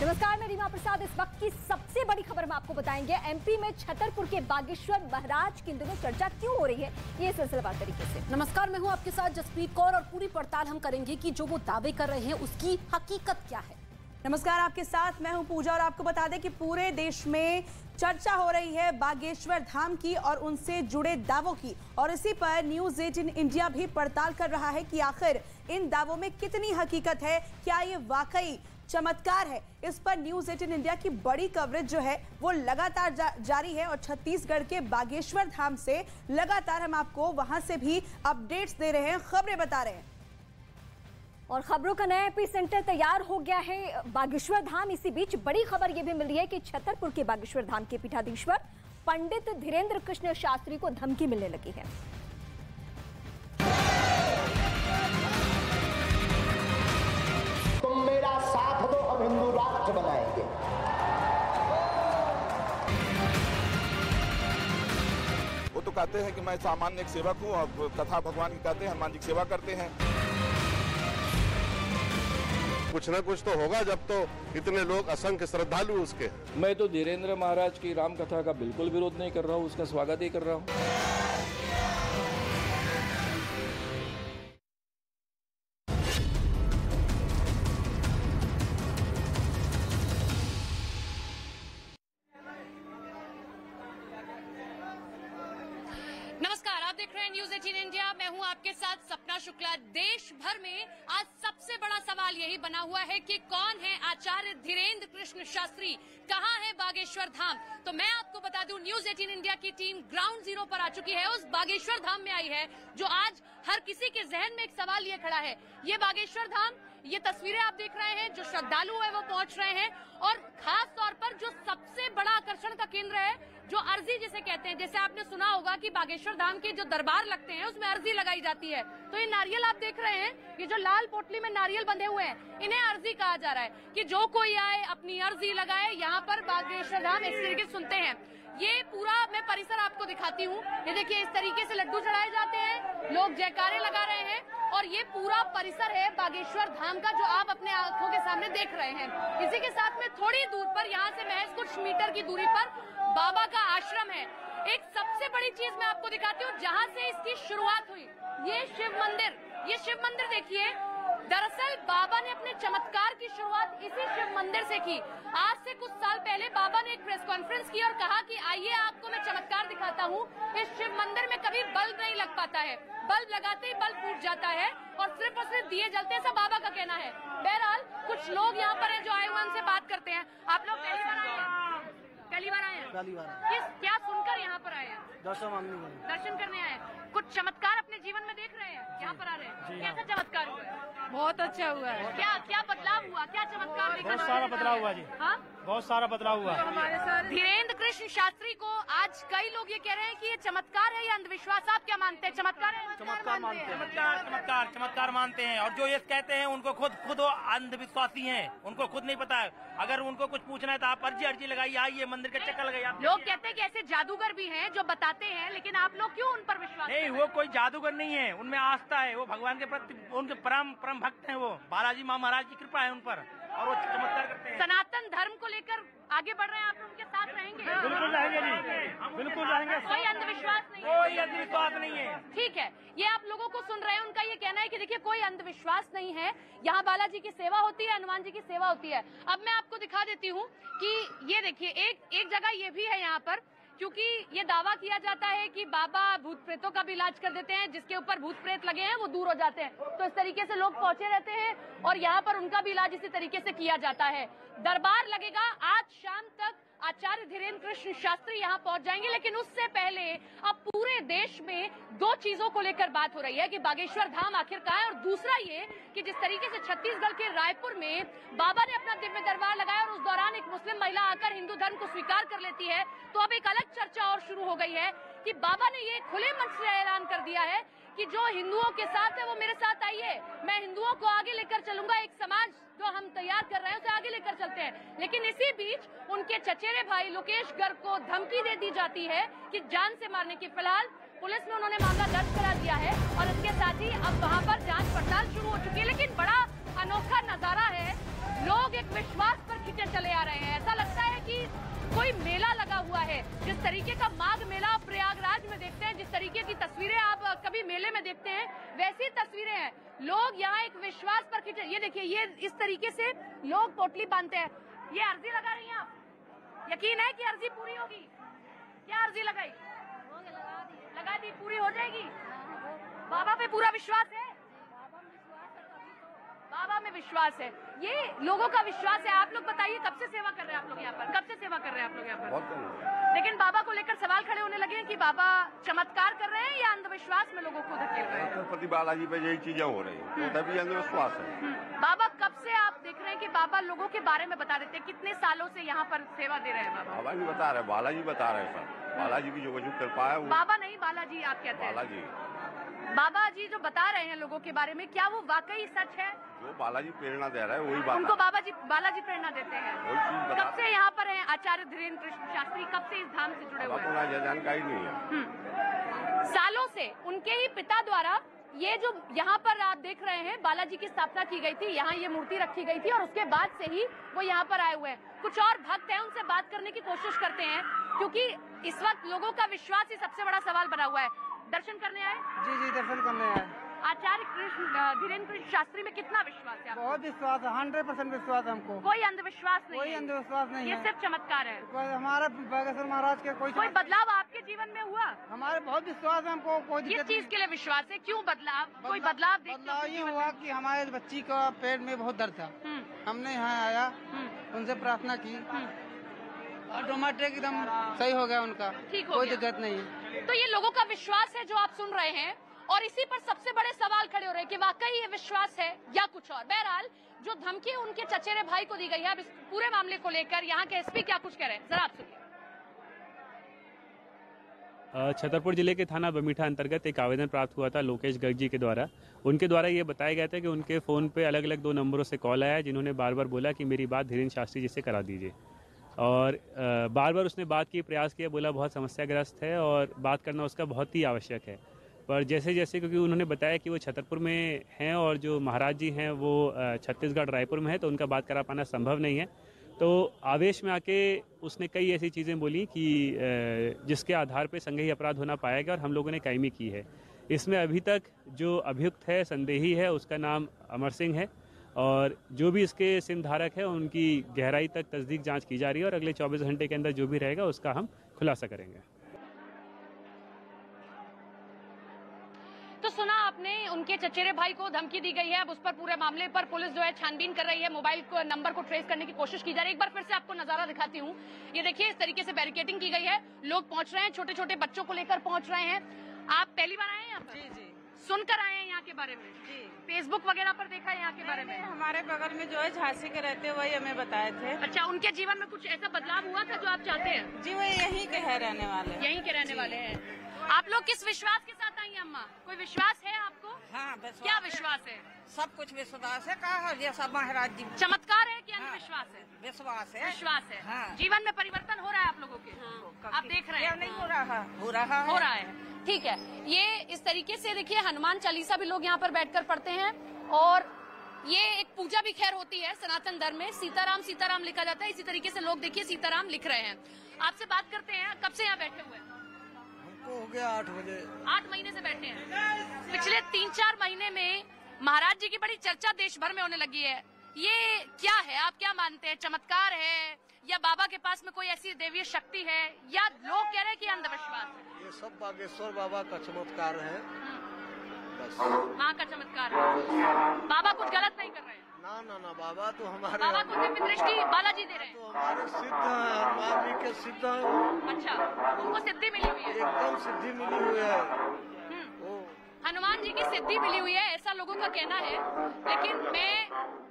नमस्कार, मैं रीमा प्रसाद। इस वक्त की सबसे बड़ी खबर हम आपको बताएंगे। एमपी में छतरपुर के बागेश्वर महाराज की इन दिनों चर्चा क्यों हो रही है, ये सिलसिलेवार तरीके से। नमस्कार, मैं हूं आपके साथ जसप्रीत कौर और पूरी पड़ताल हम करेंगे कि जो वो दावे कर रहे हैं उसकी हकीकत क्या है। नमस्कार, आपके साथ मैं हूं पूजा और आपको बता दें कि पूरे देश में चर्चा हो रही है बागेश्वर धाम की और उनसे जुड़े दावों की, और इसी पर न्यूज़ 18 इंडिया भी पड़ताल कर रहा है कि आखिर इन दावों में कितनी हकीकत है, क्या ये वाकई चमत्कार है। इस पर न्यूज़ 18 इंडिया की बड़ी कवरेज जो है वो लगातार जारी है और छत्तीसगढ़ के बागेश्वर धाम से लगातार हम आपको वहां से भी अपडेट्स दे रहे हैं, खबरें बता रहे हैं। और खबरों का नया एपी सेंटर तैयार हो गया है बागेश्वर धाम। इसी बीच बड़ी खबर यह भी मिल रही है कि छतरपुर के बागेश्वर धाम के पीठाधीश्वर पंडित धीरेन्द्र कृष्ण शास्त्री को धमकी मिलने लगी है। तुम मेरा साथ दो, हम हिंदू राष्ट्र बनाएंगे। वो तो कहते हैं कि मैं सामान्य एक सेवक हूँ और कथा भगवान की कहते हैं, हनुमान जी की सेवा करते हैं। कुछ न कुछ तो होगा जब तो इतने लोग असंख्य श्रद्धालु उसके। मैं तो धीरेन्द्र महाराज की राम कथा का बिल्कुल विरोध नहीं कर रहा हूँ, उसका स्वागत ही कर रहा हूँ। नमस्कार, आप देख रहे हैं न्यूज़ 18 इंडिया। मैं हूं आपके साथ सपना शुक्ला। देश भर में आज सबसे बड़ा सवाल यही बना हुआ है कि कौन है आचार्य धीरेन्द्र कृष्ण शास्त्री, कहां है बागेश्वर धाम। तो मैं आपको बता दूं, न्यूज़ 18 इंडिया की टीम ग्राउंड जीरो पर आ चुकी है, उस बागेश्वर धाम में आई है जो आज हर किसी के जहन में एक सवाल ये खड़ा है। ये बागेश्वर धाम, ये तस्वीरें आप देख रहे हैं, जो श्रद्धालु है वो पहुंच रहे हैं, और खास तौर पर जो सबसे बड़ा आकर्षण का केंद्र है, जो अर्जी जिसे कहते हैं, जैसे आपने सुना होगा कि बागेश्वर धाम के जो दरबार लगते हैं उसमें अर्जी लगाई जाती है। तो ये नारियल आप देख रहे हैं, ये जो लाल पोटली में नारियल बंधे हुए हैं, इन्हें अर्जी कहा जा रहा है कि जो कोई आए अपनी अर्जी लगाए। यहाँ पर बागेश्वर धाम इस तरीके से सुनते हैं। ये पूरा मैं परिसर आपको दिखाती हूँ। ये देखिए, इस तरीके से लड्डू चढ़ाए जाते हैं, लोग जयकारे लगा रहे हैं, और ये पूरा परिसर है बागेश्वर धाम का जो आप अपने आंखों के सामने देख रहे हैं। इसी के साथ में थोड़ी दूर पर, यहाँ से महज कुछ मीटर की दूरी पर बाबा का आश्रम है। एक सबसे बड़ी चीज मैं आपको दिखाती हूँ, जहाँ से इसकी शुरुआत हुई, ये शिव मंदिर देखिए। दरअसल बाबा ने अपने चमत्कार की शुरुआत इसी शिव मंदिर से की। आज से कुछ साल पहले बाबा ने एक प्रेस कॉन्फ्रेंस की और कहा कि आइए आपको मैं चमत्कार दिखाता हूँ। इस शिव मंदिर में कभी बल्ब नहीं लग पाता है, बल्ब लगाते ही बल्ब फूट जाता है और सिर्फ दिए जलते हैं, ऐसा बाबा का कहना है। बहरहाल कुछ लोग यहाँ पर हैं जो आए हुए, उनसे बात करते हैं। आप लोग पहली बार आए हैं? पहली बार आए हैं? क्या सुनकर यहाँ पर आए हैं? दर्शन करने आए हैं। कुछ चमत्कार अपने जीवन में देख रहे हैं, यहाँ पर आ रहे हैं। कैसा चमत्कार हुआ है? बहुत अच्छा हुआ है। क्या बदलाव हुआ, क्या चमत्कार देखा? बहुत सारा बदलाव हुआ जी। हाँ, बहुत सारा बदलाव हुआ। धीरेन्द्र कृष्ण शास्त्री को आज कई लोग ये कह रहे हैं कि ये चमत्कार है या अंधविश्वास। आप क्या मानते हैं? चमत्कार है? चमत्कार मानते हैं। चमत्कार मानते हैं। और जो ये कहते हैं उनको खुद वो अंधविश्वासी हैं, उनको खुद नहीं पता है। अगर उनको कुछ पूछना है तो आप अर्जी लगाइए, आइए मंदिर के चक्कर लगाइए। लोग कहते हैं कि ऐसे जादूगर भी हैं जो बताते हैं, लेकिन आप लोग क्यों उन पर विश्वास? नहीं, वो कोई जादूगर नहीं है, उनमें आस्था है, वो भगवान के प्रति उनके परम भक्त हैं। वो बालाजी महाराज की कृपा है उन पर, और वो चमत्कार करते हैं। सनातन धर्म को लेकर आगे बढ़ रहे हैं, आप उनके साथ रहेंगे? बिल्कुल रहेंगे जी, बिल्कुल रहेंगे। कोई अंधविश्वास नहीं, कोई अंधविश्वास नहीं है। ठीक है, ये आप लोगों को सुन रहे हैं, उनका ये कहना है कि देखिए कोई अंधविश्वास नहीं है, यहाँ बालाजी की सेवा होती है, हनुमान जी की सेवा होती है। अब मैं आपको दिखा देती हूँ कि ये देखिए, एक जगह ये भी है यहाँ पर, क्योंकि ये दावा किया जाता है कि बाबा भूत प्रेतों का भी इलाज कर देते हैं, जिसके ऊपर भूत प्रेत लगे हैं वो दूर हो जाते हैं। तो इस तरीके से लोग पहुंचे रहते हैं और यहाँ पर उनका भी इलाज इसी तरीके से किया जाता है। दरबार लगेगा आज शाम तक, आचार्य धीरेन्द्र कृष्ण शास्त्री यहाँ पहुंच जाएंगे। लेकिन उससे पहले अब पूरे देश में दो चीजों को लेकर बात हो रही है कि बागेश्वर धाम आखिर कहाँ है, और दूसरा ये कि जिस तरीके से छत्तीसगढ़ के रायपुर में बाबा ने अपना दिव्य दरबार लगाया और उस दौरान एक मुस्लिम महिला आकर हिंदू धर्म को स्वीकार कर लेती है, तो अब एक अलग चर्चा और शुरू हो गई है कि बाबा ने ये खुले मंच से ऐलान कर दिया है कि जो हिंदुओं के साथ है वो मेरे साथ आइए, मैं हिंदुओं को आगे लेकर चलूंगा। एक समाज जो हम तैयार कर रहे हैं उसे आगे लेकर चलते हैं। लेकिन इसी बीच उनके चचेरे भाई लोकेश गर्ग को धमकी दे दी जाती है कि जान से मारने की। फिलहाल पुलिस में उन्होंने मामला दर्ज करा दिया है और इसके साथ ही अब वहाँ पर जांच पड़ताल शुरू हो चुकी है। लेकिन बड़ा अनोखा नजारा है, लोग एक विश्वास पर खींचे चले आ रहे हैं। ऐसा लगता है कि कोई मेला लगा हुआ है। जिस तरीके का माघ मेला प्रयागराज में देखते हैं, जिस तरीके की तस्वीरें आप कभी मेले में देखते हैं, वैसी तस्वीरें हैं। लोग यहाँ एक विश्वास पर खींचे, ये देखिए, ये इस तरीके से लोग पोटली बांधते हैं। ये अर्जी लगा रही हैं आप? यकीन है कि अर्जी पूरी होगी? क्या अर्जी लगाई? लगा दी, पूरी हो जाएगी। बाबा पे पूरा विश्वास है? बाबा में विश्वास है, ये लोगों का विश्वास है। आप लोग बताइए, कब से सेवा कर रहे हैं आप लोग यहाँ पर? कब से सेवा कर रहे हैं आप लोग यहाँ पर? लेकिन बाबा को लेकर सवाल खड़े होने लगे हैं कि बाबा चमत्कार कर रहे हैं या अंधविश्वास में लोगों को धकेल रहे हैं? छत्रपति बालाजी पे यही चीजें हो रही है, तो तभी अंधविश्वास है। बाबा कब से आप देख रहे हैं कि बाबा लोगों के बारे में बता देते हैं? कितने सालों से यहाँ पर सेवा दे रहे हैं बाबा? बाबा जी बता रहे, बालाजी बता रहे हैं सर। बालाजी की जो वजूद कृपा है, बाबा नहीं, बालाजी आप कहते हैं? बालाजी। बाबा जी जो बता रहे हैं लोगों के बारे में, क्या वो वाकई सच है? जो बालाजी प्रेरणा दे रहा है वही बात। उनको बालाजी प्रेरणा देते हैं। कब से यहाँ पर हैं आचार्य धीरेन्द्र कृष्ण शास्त्री? कब से इस धाम से जुड़े हुए हैं? जानकारी नहीं है। सालों से उनके ही पिता द्वारा ये जो यहाँ पर आप देख रहे हैं, बालाजी की स्थापना की गई थी, यहाँ ये मूर्ति रखी गई थी और उसके बाद से ही वो यहाँ पर आए हुए हैं। कुछ और भक्त हैं, उनसे बात करने की कोशिश करते हैं, क्योंकि इस वक्त लोगों का विश्वास ही सबसे बड़ा सवाल बना हुआ है। दर्शन करने आए? जी, दर्शन करने आए। आचार्य धीरेन्द्र कृष्ण शास्त्री में कितना विश्वास है आपको? बहुत विश्वास है, 100% विश्वास है हमको। कोई अंधविश्वास नहीं? कोई अंधविश्वास नहीं ये है, सिर्फ चमत्कार है। हमारा बागेश्वर महाराज के कोई बदलाव आपके जीवन में हुआ? हमारे बहुत विश्वास है हमको। कोई किस चीज के लिए विश्वास है? क्यों बदलाव? कोई बदलाव ये हुआ कि हमारे बच्ची का पेट में बहुत दर्द था, हमने यहाँ आया, उनसे प्रार्थना की, ऑटोमेटिक एकदम सही हो गया उनका, कोई दिक्कत नहीं है। तो ये लोगों का विश्वास है जो आप सुन रहे हैं, और इसी पर सबसे बड़े सवाल खड़े हो रहे हैं कि वाकई ये विश्वास है या कुछ और। बहरहाल जो धमकी उनके चचेरे भाई को दी गई है, अब इस पूरे मामले को लेकर यहाँ के एसपी क्या कुछ कह रहे हैं, जरा आप सुनिए। छतरपुर जिले के थाना बमीठा अंतर्गत एक आवेदन प्राप्त हुआ था लोकेश गर्ग जी के द्वारा। उनके द्वारा ये बताया गया था कि उनके फ़ोन पे अलग अलग 2 नंबरों से कॉल आया, जिन्होंने बार बार बोला कि मेरी बात धीरेन्द्र शास्त्री जी से करा दीजिए। और बार बार उसने बात की, प्रयास किया, बोला बहुत समस्याग्रस्त है और बात करना उसका बहुत ही आवश्यक है। पर जैसे जैसे, क्योंकि उन्होंने बताया कि वो छतरपुर में हैं और जो महाराज जी हैं वो छत्तीसगढ़ रायपुर में है, तो उनका बात करा पाना संभव नहीं है। तो आवेश में आके उसने कई ऐसी चीज़ें बोली कि जिसके आधार पे संज्ञेय अपराध होना पाएगा और हम लोगों ने कायमी की है। इसमें अभी तक जो अभियुक्त है, संदेही है, उसका नाम अमर सिंह है और जो भी इसके सिम धारक है उनकी गहराई तक तस्दीक जांच की जा रही है और अगले 24 घंटे के अंदर जो भी रहेगा उसका हम खुलासा करेंगे। तो सुना आपने, उनके चचेरे भाई को धमकी दी गई है। अब उस पर पूरे मामले पर पुलिस जो है छानबीन कर रही है, मोबाइल को नंबर को ट्रेस करने की कोशिश की जा रही है। एक बार फिर से आपको नजारा दिखाती हूँ, ये देखिए इस तरीके से बैरिकेडिंग की गई है, लोग पहुंच रहे हैं, छोटे छोटे बच्चों को लेकर पहुंच रहे हैं। आप पहली बार आए हैं यहाँ पर? जी, सुनकर आए हैं यहाँ के बारे में? जी, फेसबुक वगैरह पर देखा है यहाँ के बारे में? हमारे बगल में जो है झांसी के रहते हैं, वही हमें बताए थे। अच्छा, उनके जीवन में कुछ ऐसा बदलाव हुआ था जो आप चाहते हैं? जी, वो यहीं के है रहने वाले। यहीं के रहने वाले हैं। आप लोग किस विश्वास के साथ आई हैं अम्मा? कोई विश्वास है आपको? हाँ, विश्वास। क्या विश्वास है? सब कुछ विश्वास है। कहा ये सब महाराज जी चमत्कार है कि अंधविश्वास है? विश्वास है। विश्वास है। हाँ। जीवन में परिवर्तन हो रहा है आप लोगों के? हाँ। आप देख रहे हैं? नहीं हो रहा है, हो रहा है। ठीक है, ये इस तरीके से देखिए, हनुमान चालीसा भी लोग यहाँ पर बैठकर पढ़ते हैं और ये एक पूजा भी खैर होती है सनातन धर्म में, सीताराम सीताराम लिखा जाता है। इसी तरीके से लोग देखिए सीताराम लिख रहे हैं। आपसे बात करते हैं, कब से यहाँ बैठे हुए हैं? हमको हो गया 8 बजे। 8 महीने से बैठे हैं। पिछले 3-4 महीने में महाराज जी की बड़ी चर्चा देश भर में होने लगी है। ये क्या है, आप क्या मानते हैं? चमत्कार है या बाबा के पास में कोई ऐसी देवीय शक्ति है, या लोग कह रहे हैं कि अंधविश्वास है? ये सब बागेश्वर बाबा का चमत्कार है, बस वहाँ का चमत्कार है। बाबा कुछ गलत नहीं कर रहे हैं? ना, बाबा तो हमारे, बाबा को दिव्य दृष्टि बालाजी दे रहे हैं। तो हमारे सिद्ध हैं, हनुमान जी के सिद्ध हैं। अच्छा, उनको सिद्धि मिली हुई है? एकदम सिद्धि मिली हुई है। हनुमान जी की सिद्धि मिली हुई है, ऐसा लोगों का कहना है। लेकिन मैं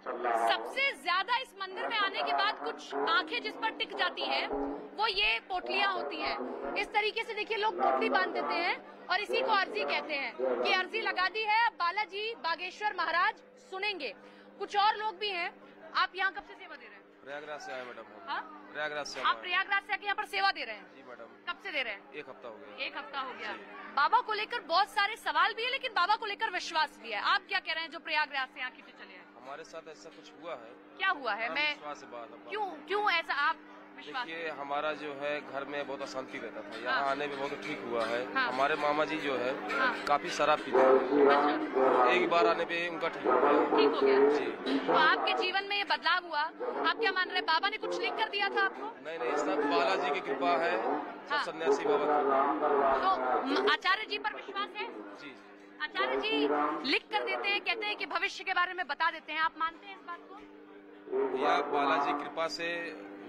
सबसे ज्यादा इस मंदिर में आने के बाद कुछ आंखें जिस पर टिक जाती हैं, वो ये पोटलियां होती हैं। इस तरीके से देखिए, लोग पोटली बांध देते हैं और इसी को अर्जी कहते हैं कि अर्जी लगा दी है, अब बालाजी बागेश्वर महाराज सुनेंगे। कुछ और लोग भी हैं। आप यहाँ कब से सेवा दे रहे हैं? प्रयागराज से आए मैडम। हाँ, प्रयागराज से। आप प्रयागराज से आके यहाँ पर सेवा दे रहे हैं? जी मैडम। कब से दे रहे हैं? 1 हफ्ता हो गया। 1 हफ्ता हो गया। बाबा को लेकर बहुत सारे सवाल भी है, लेकिन बाबा को लेकर विश्वास भी है। आप क्या कह रहे हैं जो प्रयागराज से यहाँ खींचे चले आए? हमारे साथ ऐसा कुछ हुआ है। क्या हुआ है? मैं विश्वास है बात क्यों ऐसा आप विश्वास? देखिए, हमारा जो है घर में बहुत अशांति रहता था, यहाँ हाँ। आने में बहुत ठीक हुआ है। हाँ। हमारे मामा जी जो है हाँ। काफी शराब पीते थे, एक बार आने पे उनका ठीक हो गया जी। तो आपके जीवन में ये बदलाव हुआ, आप क्या मान रहे? बाबा ने कुछ लिख कर दिया था आपको? नहीं, सब बालाजी की कृपा है, सब सन्यासी बाबा की। तो आचार्य जी पर विश्वास है? जी। आचार्य जी लिख कर देते हैं, कहते हैं कि भविष्य के बारे में बता देते हैं, आप मानते हैं इस बात को? या बालाजी कृपा से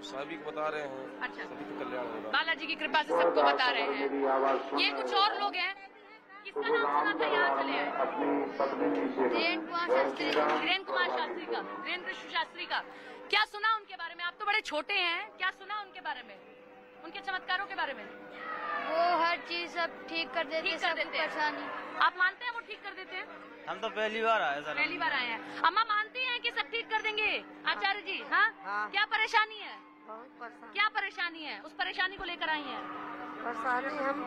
सभी को बता रहे हैं। अच्छा, सभी को कल्याण होगा। बालाजी की कृपा से सबको बता रहे हैं। ये कुछ और लोग हैं, किसका नाम सुना था? यहाँ चले आए, धीरेन्द्र कुमार शास्त्री का, धीरेन्द्र कृष्ण शास्त्री का। क्या सुना उनके बारे में? आप तो बड़े छोटे हैं, क्या सुना उनके बारे में, उनके चमत्कारों के बारे में? वो हर चीज सब ठीक कर देते हैं, सब परेशानी। आप मानते हैं वो ठीक कर देते हैं? हम तो पहली बार आए सर। पहली बार आए हैं। अम्मा मानती हैं कि सब ठीक कर देंगे आचार्य जी? हाँ। क्या परेशानी है? बहुत परेशानी। क्या परेशानी है? उस परेशानी को लेकर आई हैं? परेशानी हम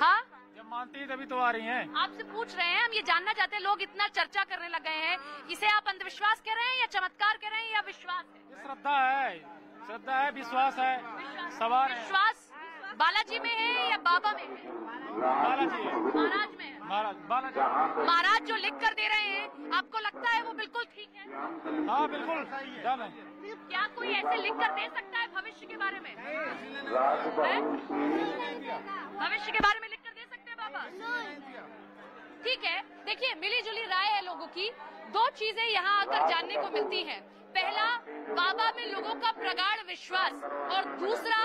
हाँ, जब मानती है तभी तो आ रही हैं। आपसे पूछ रहे हैं, हम ये जानना चाहते हैं। लोग इतना चर्चा करने लग गए हैं, इसे आप अंधविश्वास कह रहे हैं या चमत्कार कह रहे हैं या विश्वास है? श्रद्धा है, विश्वास है, सवार है। विश्वास बालाजी में है या बाबा में है? बालाजी है। महाराज में है। बालाजी। महाराज जो लिख कर दे रहे हैं, आपको लगता है वो बिल्कुल ठीक है? हाँ, बिल्कुल डन है। क्या कोई ऐसे लिख कर दे सकता है भविष्य के बारे में? भविष्य के बारे में लिख कर दे सकते हैं बाबा? ठीक है, देखिए मिली जुली राय है लोगों की। दो चीजें यहाँ आकर जानने को मिलती हैं। पहला, बाबा में लोगों का प्रगाढ़ विश्वास, और दूसरा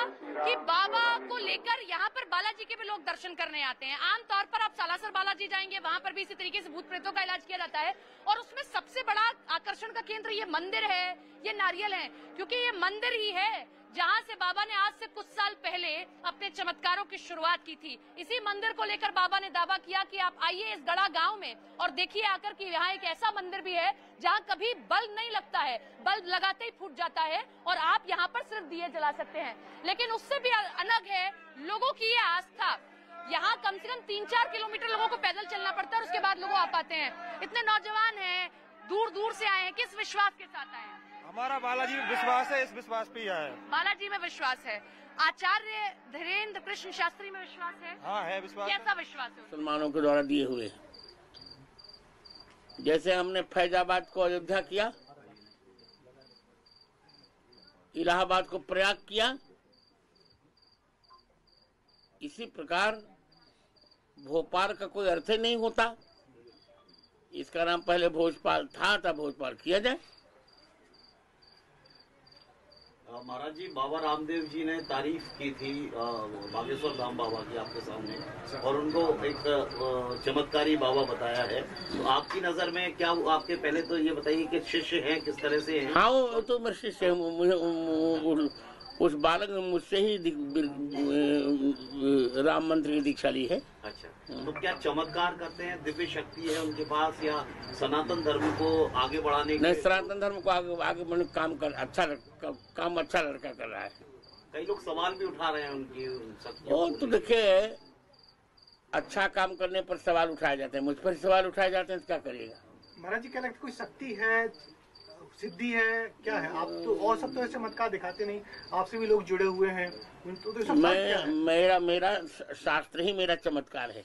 कि बाबा को लेकर यहाँ पर बालाजी के भी लोग दर्शन करने आते हैं। आमतौर पर आप सालासर बालाजी जाएंगे, वहाँ पर भी इसी तरीके से भूत प्रेतों का इलाज किया जाता है, और उसमें सबसे बड़ा आकर्षण का केंद्र ये मंदिर है, ये नारियल है, क्योंकि ये मंदिर ही है जहाँ से बाबा ने आज से कुछ साल पहले अपने चमत्कारों की शुरुआत की थी। इसी मंदिर को लेकर बाबा ने दावा किया कि आप आइए इस गड़ा गांव में और देखिए आकर कि यहाँ एक ऐसा मंदिर भी है जहाँ कभी बल्ब नहीं लगता है, बल्ब लगाते ही फूट जाता है, और आप यहाँ पर सिर्फ दिए जला सकते हैं। लेकिन उससे भी अलग है लोगों की ये आस्था। यहाँ कम से कम 3-4 किलोमीटर लोगों को पैदल चलना पड़ता है, उसके बाद लोग आ पाते हैं। इतने नौजवान हैं, दूर दूर से आए हैं, किस विश्वास के साथ आए हैं? हमारा बालाजी में विश्वास है, इस विश्वास पे है। बालाजी में विश्वास है। आचार्य धीरेन्द्र कृष्ण शास्त्री में विश्वास है? हाँ है विश्वास। कैसा विश्वास है? मुसलमानों के द्वारा दिए हुए, जैसे हमने फैजाबाद को अयोध्या किया, इलाहाबाद को प्रयाग किया, इसी प्रकार भोपाल का कोई अर्थ ही नहीं होता। इसका नाम पहले भोजपाल था, तब भोजपाल किया जाए। महाराज जी, बाबा रामदेव जी ने तारीफ की थी बागेश्वर धाम बाबा की आपके सामने, और उनको एक चमत्कारी बाबा बताया है। तो आपकी नजर में क्या आपके, पहले तो ये बताइए कि शिष्य हैं, किस तरह से हैं? हाँ, वो तो मेरे शिष्य है। मुझे उस बालक ने मुझसे ही राम मंत्र की दीक्षा ली है। अच्छा, तो क्या चमत्कार करते हैं, दिव्य शक्ति है उनके पास, या सनातन धर्म को आगे बढ़ाने के? नहीं, सनातन धर्म को आगे बढ़ने काम अच्छा लड़का कर रहा है। कई लोग सवाल भी उठा रहे हैं उनकी शक्तियों वो तो देखिए, अच्छा काम करने पर सवाल उठाए जाते हैं, मुझ पर सवाल उठाए जाते हैं तो क्या करिएगा? महाराज जी, क्या लगता है कोई शक्ति है, सिद्धि है, क्या है? आप तो और सब तो ऐसे चमत्कार दिखाते नहीं, आपसे भी लोग जुड़े हुए हैं, तो सब मेरा शास्त्र ही मेरा चमत्कार है।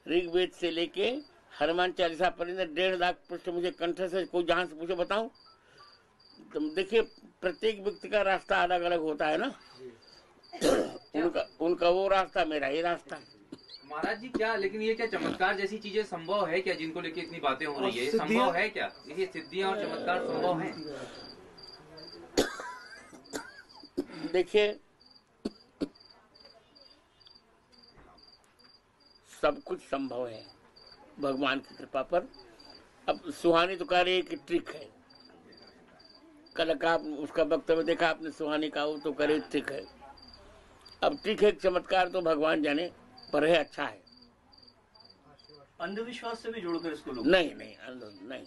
ऋग्वेद से लेके हनुमान चालीसा पर्यंत 1.5 लाख पृष्ठ मुझे कंठ से कोई जहाँ से पूछे बताऊं। तो देखिए, प्रत्येक व्यक्ति का रास्ता अलग अलग होता है ना। उनका वो रास्ता, मेरा ये रास्ता। महाराज जी, क्या लेकिन ये क्या चमत्कार जैसी चीजें संभव है क्या, जिनको लेके इतनी बातें हो रही है? संभव है क्या ये सिद्धियां और चमत्कार संभव है? देखिए, सब कुछ संभव है भगवान की कृपा पर। अब सुहानी तो कह रही है कि ट्रिक है। कल का उसका वक्तव्य देखा आपने, सुहानी का, वो तो करे ट्रिक है। अब ट्रिक है, चमत्कार तो भगवान जाने, पर है अच्छा है। अंधविश्वास से भी जोड़कर इसको लोग नहीं।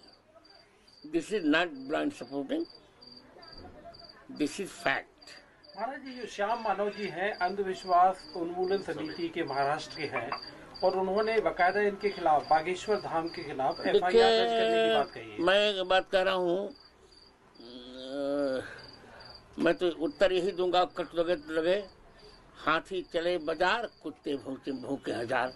This is not blind supporting, this is fact. Maharaj ji, जो श्याम मानव जी हैं, अंधविश्वास उन्मूलन समिति के महाराष्ट्र के हैं, और उन्होंने बकायदा इनके खिलाफ, बागेश्वर धाम के खिलाफ FIR दर्ज करने की बात कही है। मैं एक बात कह रहा हूँ, मैं तो उत्तर यही दूंगा, कट लगे तो लगे, हाथी चले बाजार, कुत्ते भूखे भूखे हजार।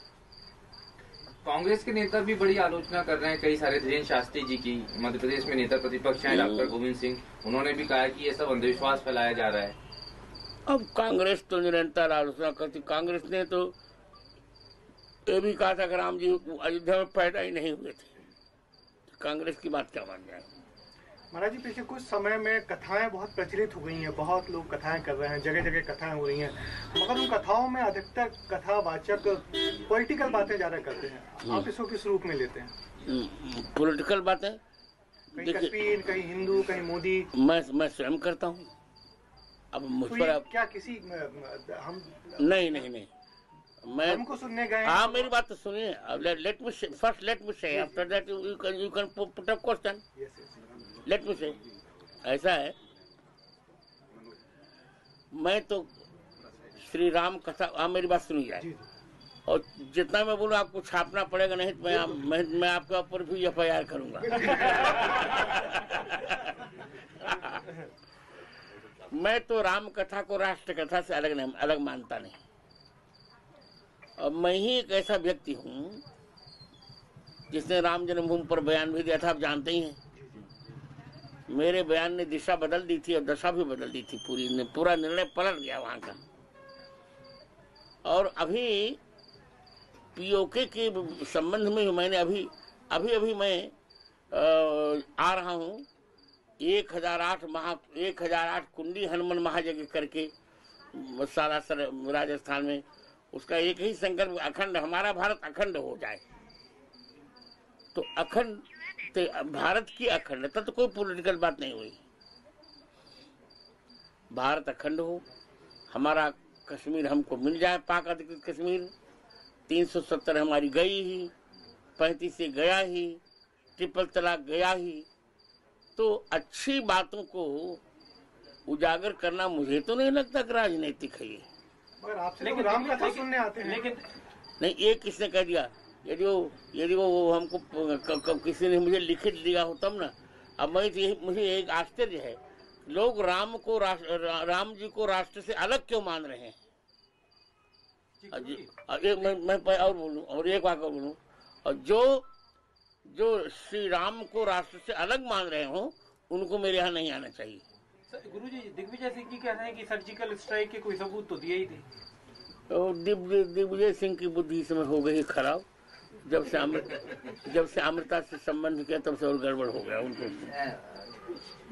कांग्रेस के नेता भी बड़ी आलोचना कर रहे हैं कई सारे, धीरेन्द्र शास्त्री जी की। मध्य प्रदेश में नेता प्रतिपक्ष हैं डॉक्टर गोविंद सिंह, उन्होंने भी कहा कि ये सब अंधविश्वास फैलाया जा रहा है। अब कांग्रेस तो निरंतर आलोचना करती। कांग्रेस ने तो ये भी कहा था कि राम जी अयोध्या में पैदा ही नहीं हुए थे। कांग्रेस की बात क्या मान जाए। महाराज जी, पिछले कुछ समय में कथाएं बहुत प्रचलित हो गई हैं, बहुत लोग कथाएं कर रहे हैं, जगह जगह कथाएं हो रही हैं, मगर उन कथाओं में अधिकतर कथावाचक पॉलिटिकल बातें ज्यादा करते हैं। आप इसको किस रूप में लेते हैं? पॉलिटिकल बातें कहीं कश्मीर, कहीं हिंदू, कहीं मोदी। मैं स्वयं करता हूँ। अब मुझ पर क्या किसी हम नहीं मैं हमको सुनने गए? हाँ, मेरी बात तो सुनिए। लेट मी से after that you can put up question. Let me से, ऐसा है, मैं तो श्री राम कथा, आप मेरी बात सुनी जाए, और जितना मैं बोलूँ आपको छापना पड़ेगा, नहीं तो मैं आपके ऊपर भी FIR करूंगा। मैं तो राम कथा को राष्ट्र कथा से अलग मानता नहीं। और मैं ही एक ऐसा व्यक्ति हूँ जिसने राम जन्मभूमि पर बयान भी दिया था, आप जानते ही हैं। मेरे बयान ने दिशा बदल दी थी और दशा भी बदल दी थी, पूरा निर्णय पलट गया वहां का। और अभी POK के संबंध में मैंने अभी मैं आ रहा हूँ 1008 कुंडी हनुमान महायज्ञ करके सालासर राजस्थान में। उसका एक ही संकल्प, अखंड, हमारा भारत अखंड हो जाए। तो अखंड, भारत की अखंडता तो कोई पॉलिटिकल बात नहीं हुई। भारत अखंड हो, हमारा कश्मीर हमको मिल जाए, पाक अधिकृत कश्मीर। 370 हमारी गई ही, 35 से गया ही, ट्रिपल तलाक गया ही। तो अच्छी बातों को उजागर करना मुझे तो नहीं लगता कि राजनीतिक है ये। मगर आपसे लेकिन राम कथा सुनने आते हैं। लेकिन नहीं, ये किसने कह दिया? यदि वो हमको किसी ने मुझे लिखित दिया हो तब ना। अब मुझे एक आश्चर्य है, लोग राम जी को राष्ट्र से अलग क्यों मान रहे हैं? मैं और बोलूं, और एक बात और बोलूं, और जो श्री राम को राष्ट्र से अलग मान रहे हो, उनको मेरे यहाँ नहीं आना चाहिए। गुरुजी, दिग्विजय सिंह जी कह रहे हैं कि सर्जिकल स्ट्राइक के कोई सबूत तो दिए ही थे। तो दिग्विजय सिंह की बुद्धि इसमें हो गई खराब। जब से अमृता से संबंध किया तब से और गड़बड़ हो गया उनको।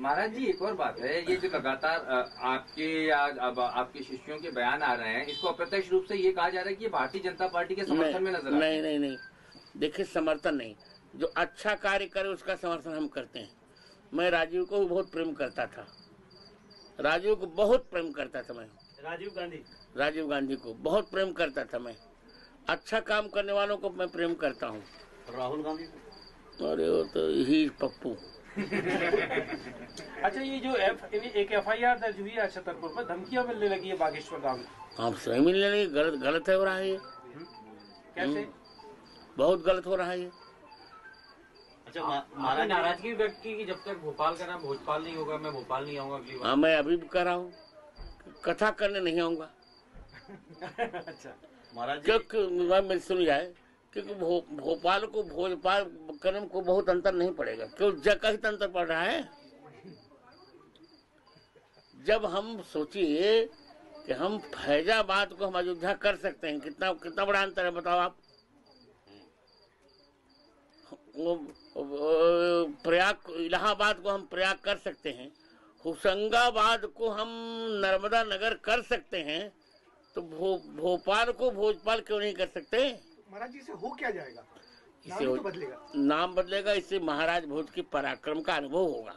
महाराज जी, एक और बात है, ये जो लगातार आपके शिष्यों के बयान आ रहे हैं, इसको अप्रत्यक्ष रूप से ये कहा जा रहा है कि ये भारतीय जनता पार्टी के समर्थन में नजर आ रहा है। नहीं, देखिए, समर्थन नहीं, जो अच्छा कार्य करे उसका समर्थन हम करते हैं। मैं राजीव को भी बहुत प्रेम करता था, राजीव को बहुत प्रेम करता था मैं। राजीव गांधी को बहुत प्रेम करता था मैं। अच्छा काम करने वालों को मैं प्रेम करता हूँ। राहुल गांधी, अरे वो तो ही पप्पू। अच्छा, ये जो एक FIR दर्ज हुई है छतरपुर पर, धमकियां मिलने लगी है बागेश्वर धाम में। आप स्वयं मिलने लगे, गलत हो रहा है ये। कैसे? बहुत गलत हो रहा है ये। अच्छा, महाराज नाराजगी व्यक्त की कि जब तक भोपाल का नाम भोजपाल नहीं होगा, मैं भोपाल नहीं आऊंगा अगली बार। हाँ, मैं अभी भी कर रहा हूँ, कथा करने नहीं आऊंगा। अच्छा महाराज, क्योंकि सुन जाए, क्योंकि भोपाल को भोजपाल करने को बहुत अंतर नहीं पड़ेगा। क्यों जगह ही तो अंतर पड़ रहा है। जब हम सोचिए कि हम फैजाबाद को हम अयोध्या कर सकते हैं, कितना बड़ा अंतर है, बताओ आप। प्रयाग, इलाहाबाद को हम प्रयाग कर सकते हैं, होशंगाबाद को हम नर्मदा नगर कर सकते हैं, तो भोपाल को भोजपाल क्यों नहीं कर सकते? महाराज जी, से हो क्या जाएगा? इससे नाम तो बदलेगा। नाम बदलेगा, इससे महाराज भोज के पराक्रम का अनुभव होगा।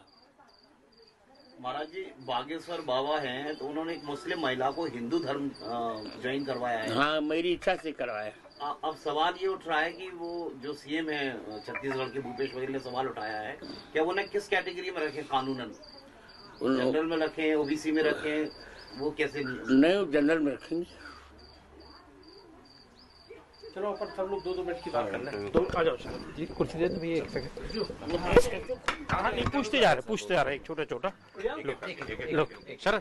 महाराज जी, बागेश्वर बाबा हैं, तो उन्होंने एक मुस्लिम महिला को हिंदू धर्म ज्वाइन करवाया है। हाँ, मेरी इच्छा से करवाया। अब सवाल ये उठ रहा है कि वो जो CM है छत्तीसगढ़ के, भूपेश बघेल ने सवाल उठाया है, क्या उन्हें किस कैटेगरी में रखें? कानूनन जनरल में रखें, OBC में रखें, वो कैसे? नहीं, जनरल में रखेंगे। चलो ऊपर सब लोग 2-2 मिनट की बात कर लें। तो आ जाओ जी, कुर्सी दे दो भैया, एक सेकंड। हाँ नहीं, पूछते जा रहे एक छोटा लो सर।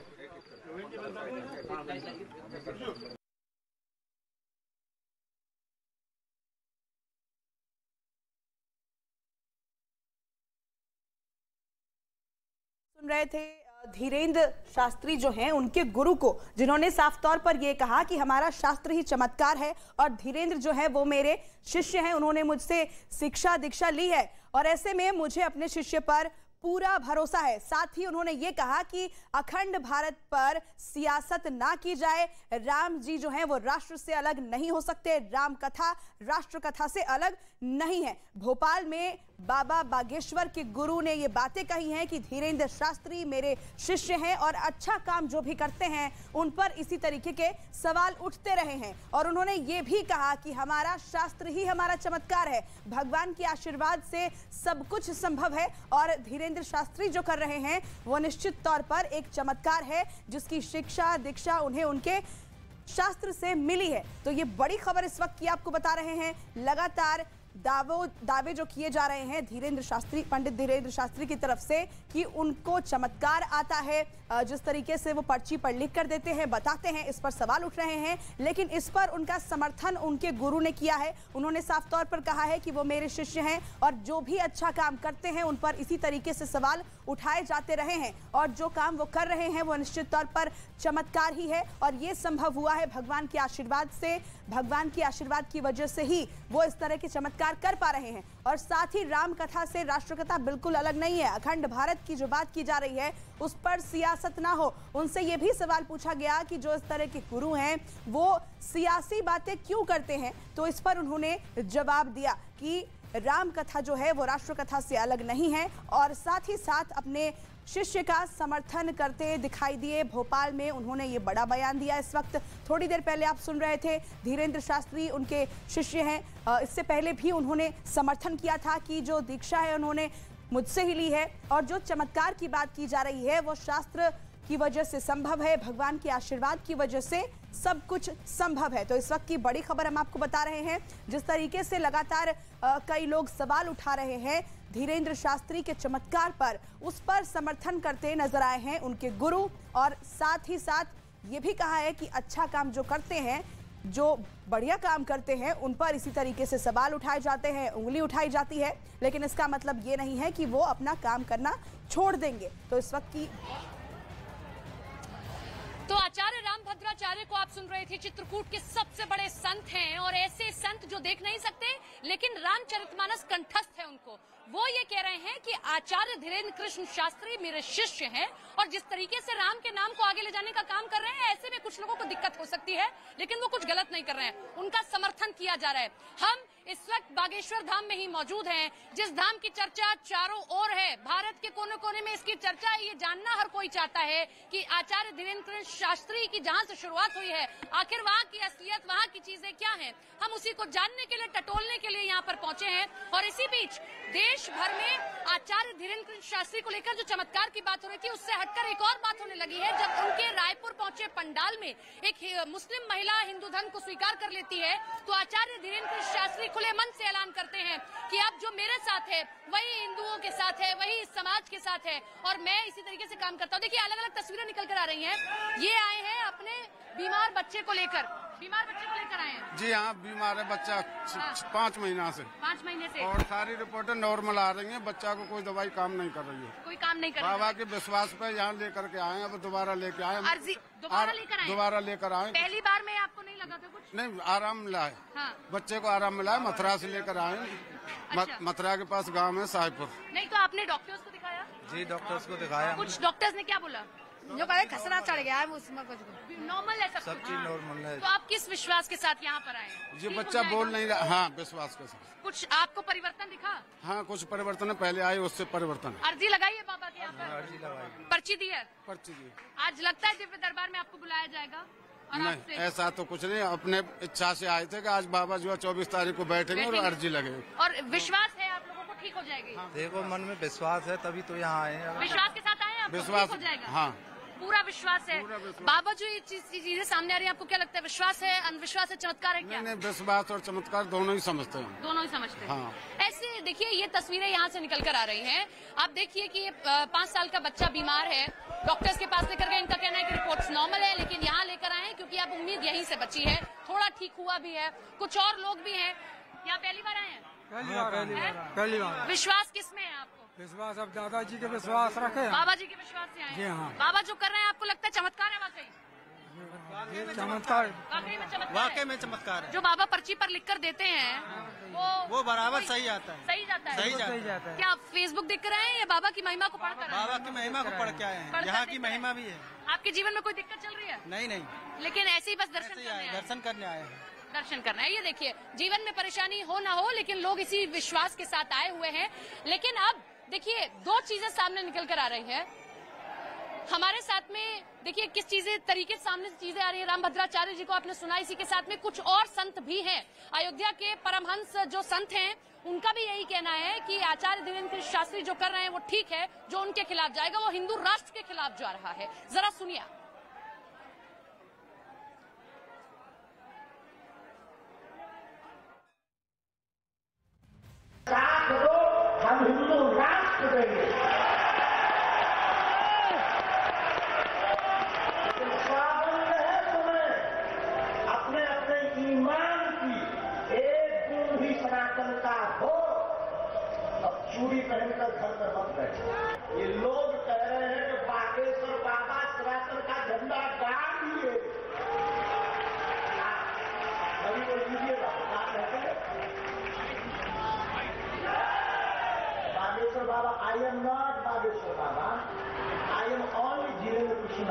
सुन रहे थे धीरेन्द्र शास्त्री जो हैं, उनके गुरु को, जिन्होंने साफ तौर पर यह कहा कि हमारा शास्त्र ही चमत्कार है और धीरेन्द्र जो है वो मेरे शिष्य हैं, उन्होंने मुझसे शिक्षा दीक्षा ली है और ऐसे में मुझे अपने शिष्य पर पूरा भरोसा है। साथ ही उन्होंने ये कहा कि अखंड भारत पर सियासत ना की जाए, राम जी जो हैं वो राष्ट्र से अलग नहीं हो सकते, राम कथा राष्ट्र कथा से अलग नहीं है। भोपाल में बाबा बागेश्वर के गुरु ने ये बातें कही हैं कि धीरेन्द्र शास्त्री मेरे शिष्य हैं और अच्छा काम जो भी करते हैं उन पर इसी तरीके के सवाल उठते रहे हैं। और उन्होंने ये भी कहा कि हमारा शास्त्र ही हमारा चमत्कार है, भगवान के आशीर्वाद से सब कुछ संभव है और धीरेन्द्र शास्त्री जो कर रहे हैं वो निश्चित तौर पर एक चमत्कार है, जिसकी शिक्षा दीक्षा उन्हें उनके शास्त्र से मिली है। तो ये बड़ी खबर इस वक्त की आपको बता रहे हैं। लगातार दावे जो किए जा रहे हैं धीरेन्द्र शास्त्री, पंडित धीरेन्द्र शास्त्री की तरफ से कि उनको चमत्कार आता है, जिस तरीके से वो पर्ची पर लिख कर देते हैं, बताते हैं, इस पर सवाल उठ रहे हैं। लेकिन इस पर उनका समर्थन उनके गुरु ने किया है। उन्होंने साफ तौर पर कहा है कि वो मेरे शिष्य हैं और जो भी अच्छा काम करते हैं उन पर इसी तरीके से सवाल उठाए जाते रहे हैं और जो काम वो कर रहे हैं वो निश्चित तौर पर चमत्कार ही है और ये संभव हुआ है भगवान के आशीर्वाद से। भगवान के आशीर्वाद की वजह से ही वो इस तरह के चमत्कार कर पा रहे हैं। और साथ ही राम कथा से राष्ट्र कथा बिल्कुल अलग नहीं है। अखंड भारत की जो बात की जा रही है उस पर सियासत ना हो। उनसे ये भी सवाल पूछा गया कि जो इस तरह के गुरु हैं वो सियासी बातें क्यों करते हैं, तो इस पर उन्होंने जवाब दिया कि राम कथा जो है वो राष्ट्र कथा से अलग नहीं है और साथ ही साथ अपने शिष्य का समर्थन करते दिखाई दिए। भोपाल में उन्होंने ये बड़ा बयान दिया। इस वक्त थोड़ी देर पहले आप सुन रहे थे धीरेन्द्र शास्त्री उनके शिष्य हैं। इससे पहले भी उन्होंने समर्थन किया था कि जो दीक्षा है उन्होंने मुझसे ही ली है और जो चमत्कार की बात की जा रही है वो शास्त्र की वजह से संभव है, भगवान के आशीर्वाद की वजह से सब कुछ संभव है। तो इस वक्त की बड़ी खबर हम आपको बता रहे हैं। जिस तरीके से लगातार कई लोग सवाल उठा रहे हैं धीरेन्द्र शास्त्री के चमत्कार पर, उस पर समर्थन करते नजर आए हैं उनके गुरु और साथ ही साथ ये भी कहा है कि अच्छा काम जो करते हैं, जो बढ़िया काम करते हैं उन पर इसी तरीके से सवाल उठाए जाते हैं, उंगली उठाई जाती है, लेकिन इसका मतलब ये नहीं है कि वो अपना काम करना छोड़ देंगे। तो इस वक्त की तो आचार्य रामभद्राचार्य को आप सुन रहे थे, चित्रकूट के सबसे बड़े संत हैं और ऐसे संत जो देख नहीं सकते लेकिन रामचरितमानस कंठस्थ है उनको। वो ये कह रहे हैं कि आचार्य धीरेन्द्र कृष्ण शास्त्री मेरे शिष्य हैं और जिस तरीके से राम के नाम को आगे ले जाने का काम कर रहे हैं, ऐसे में कुछ लोगों को दिक्कत हो सकती है, लेकिन वो कुछ गलत नहीं कर रहे हैं, उनका समर्थन किया जा रहा है। हम इस वक्त बागेश्वर धाम में ही मौजूद हैं, जिस धाम की चर्चा चारों ओर है, भारत के कोने कोने में इसकी चर्चा है। ये जानना हर कोई चाहता है कि आचार्य धीरेन्द्र कृष्ण शास्त्री की जहां से शुरुआत हुई है, आखिर वहां की असलियत, वहां की चीजें क्या हैं, हम उसी को जानने के लिए, टटोलने के लिए यहाँ पर पहुंचे हैं। और इसी बीच देश भर में आचार्य धीरेन्द्र कृष्ण शास्त्री को लेकर जो चमत्कार की बात हो रही थी, उससे हटकर एक और बात होने लगी है। जब उनके रायपुर पहुंचे पंडाल में एक मुस्लिम महिला हिंदू धर्म को स्वीकार कर लेती है, तो आचार्य धीरेन्द्र कृष्ण शास्त्री खुले मन से ऐलान करते हैं कि अब जो मेरे साथ है वही हिंदुओं के साथ है, वही समाज के साथ है और मैं इसी तरीके से काम करता हूँ। देखिए अलग अलग तस्वीरें निकल कर आ रही हैं। ये आए हैं अपने बीमार बच्चे को लेकर आए हैं। जी हाँ, बीमार है बच्चा 5 महीना से। 5 महीने से और सारी रिपोर्टें नॉर्मल आ रही हैं। बच्चा को कोई दवाई काम नहीं कर रही है, कोई काम नहीं कर रही है। बाबा के विश्वास पे यहाँ लेकर के आए, अब दोबारा लेके आए, दोबारा लेकर आए। पहली बार में आपको नहीं लगा था कुछ? नहीं, आराम मिला है। हाँ। बच्चे को आराम मिला है, मथुरा से लेकर आए। अच्छा। मथुरा के पास गांव है साहिबपुर। नहीं तो आपने डॉक्टर्स को दिखाया? जी डॉक्टर्स को दिखाया। कुछ डॉक्टर्स ने क्या बोला? जो कहे खसरा चढ़ गया है उसमें कुछ नॉर्मल है, सब चीज नॉर्मल है। तो आप किस विश्वास के साथ यहाँ पर आए? ये बच्चा बोल नहीं रहा। हाँ, विश्वास के साथ। कुछ आपको परिवर्तन दिखा? हाँ, कुछ परिवर्तन है, पहले आए उससे परिवर्तन। अर्जी लगाई है बाबा के यहाँ पर? अर्जी लगाई। पर्ची दी है? पर्ची दी। आज लगता है दिव्य दरबार में आपको बुलाया जाएगा? नहीं, ऐसा तो कुछ नहीं, अपने इच्छा से आए थे कि आज बाबा जो है 24 तारीख को बैठेंगे और अर्जी लगेगी। और विश्वास है आप लोगों को ठीक हो जाएगी? देखो मन में विश्वास है तभी तो यहाँ आए हैं। विश्वास के साथ आए हैं? विश्वास हो जाएगा। हाँ, पूरा विश्वास है। बाबा जो ये चीजें सामने आ रही है, आपको क्या लगता है, विश्वास है, अंधविश्वास है, चमत्कार है क्या? नहीं, विश्वास और चमत्कार दोनों ही समझते हैं। दोनों ही समझते हैं। हाँ। ऐसे देखिए, ये तस्वीरें यहाँ से निकल कर आ रही हैं। आप देखिए कि ये 5 साल का बच्चा बीमार है, डॉक्टर्स के पास लेकर गए, इनका कहना है कि रिपोर्ट्स नॉर्मल है, लेकिन यहाँ लेकर आए हैं क्योंकि अब उम्मीद यहीं से बची है, थोड़ा ठीक हुआ भी है। कुछ और लोग भी हैं। यहाँ पहली बार आए हैं? पहली बार। विश्वास किस में है आपको? विश्वास अब दादाजी के विश्वास रखे। बाबा जी के विश्वास से आए? जी हाँ। बाबा जो कर रहे हैं, आपको लगता है चमत्कार है वाकई? चमत्कार, वाकई में चमत्कार है। जो बाबा पर्ची पर लिख कर देते हैं वो बराबर सही आता है। सही जाता है। सही जाता है। क्या आप फेसबुक देख कर आए हैं या बाबा की महिमा को पढ़ कर? बाबा की महिमा को पढ़ के आए हैं। यहाँ की महिमा भी है। आपके जीवन में कोई दिक्कत चल रही है? नहीं, लेकिन ऐसे ही बस दर्शन करने आए हैं। दर्शन करना है। ये देखिए, जीवन में परेशानी हो ना हो, लेकिन लोग इसी विश्वास के साथ आए हुए हैं। लेकिन अब देखिए, 2 चीजें सामने निकल कर आ रही हैं हमारे साथ में। देखिए किस तरीके से सामने चीजें आ रही है। रामभद्राचार्य जी को आपने सुना, इसी के साथ में कुछ और संत भी हैं। अयोध्या के परमहंस जो संत हैं, उनका भी यही कहना है कि आचार्य धीरेन्द्र कृष्ण शास्त्री जो कर रहे हैं वो ठीक है, जो उनके खिलाफ जाएगा वो हिंदू राष्ट्र के खिलाफ जा रहा है। जरा सुनिए। हम हिंदू राष्ट्र देंगे। स्वाबंद है तुम्हें अपने अपने ईमान की एक गुण भी सनातन का हो। अब चूड़ी पहनकर घर पर मत बैठो। ये लोग कह रहे हैं कि बागेश्वर बाबा सनातन का झंडा गाड़ दिए। अभी तो लीजिएगा, आप कहते हैं Bageshwar Baba, I am not Bageshwar Baba, I am only Dhirendra Krishna.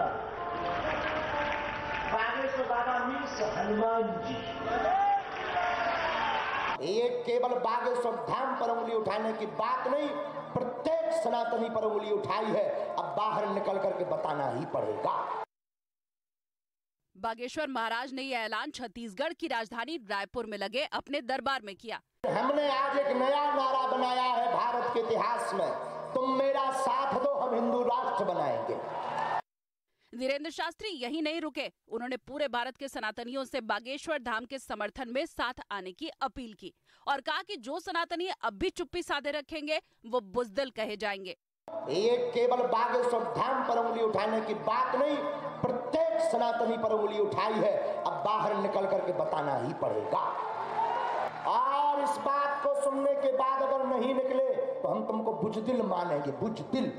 Bageshwar Baba means Hanuman ji. ये केवल बागेश्वर धाम पर उंगली उठाने की बात नहीं, प्रत्येक सनातनी पर उंगली उठाई है। अब बाहर निकल करके बताना ही पड़ेगा। बागेश्वर महाराज ने यह ऐलान छत्तीसगढ़ की राजधानी रायपुर में लगे अपने दरबार में किया। हमने आज एक नया नारा बनाया है भारत के इतिहास में, तुम मेरा साथ दो, हम हिंदू राष्ट्र बनाएंगे। धीरेन्द्र शास्त्री यही नहीं रुके, उन्होंने पूरे भारत के सनातनियों से बागेश्वर धाम के समर्थन में साथ आने की अपील की और कहा कि जो सनातनी अब भी चुप्पी साधे रखेंगे वो बुजदिल कहे जाएंगे। ये केवल बागेश्वर धाम पर उंगली उठाने की बात नहीं, प्रत्येक सनातनी पर उंगली उठाई है। अब बाहर निकल करके बताना ही पड़ेगा। और इस बात को सुनने के बाद अगर नहीं निकले तो हम तुमको बुजदिल मानेंगे, बुजदिल।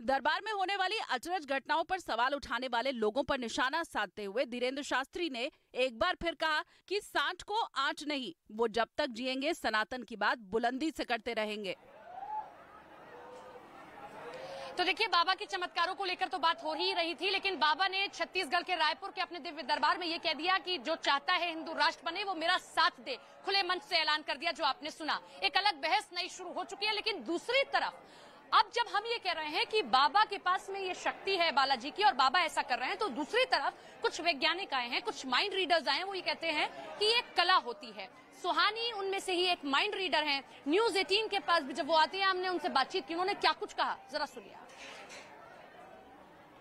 दरबार में होने वाली अचरज घटनाओं पर सवाल उठाने वाले लोगों पर निशाना साधते हुए धीरेन्द्र शास्त्री ने एक बार फिर कहा कि सांड को आंच नहीं, वो जब तक जिएंगे सनातन की बात बुलंदी से करते रहेंगे। तो देखिए, बाबा के चमत्कारों को लेकर तो बात हो ही रही थी, लेकिन बाबा ने छत्तीसगढ़ के रायपुर के अपने दिव्य दरबार में ये कह दिया कि जो चाहता है हिंदू राष्ट्र बने वो मेरा साथ दे। खुले मंच से ऐलान कर दिया, जो आपने सुना। एक अलग बहस नई शुरू हो चुकी है। लेकिन दूसरी तरफ अब जब हम ये कह रहे हैं कि बाबा के पास में ये शक्ति है बालाजी की और बाबा ऐसा कर रहे हैं, तो दूसरी तरफ कुछ वैज्ञानिक आए हैं, कुछ माइंड रीडर्स आए हैं, वो ये कहते हैं कि ये कला होती है। सुहानी उनमें से ही एक माइंड रीडर हैं। न्यूज 18 के पास भी जब वो आती है, हमने उनसे बातचीत की, उन्होंने क्या कुछ कहा, जरा सुनिए।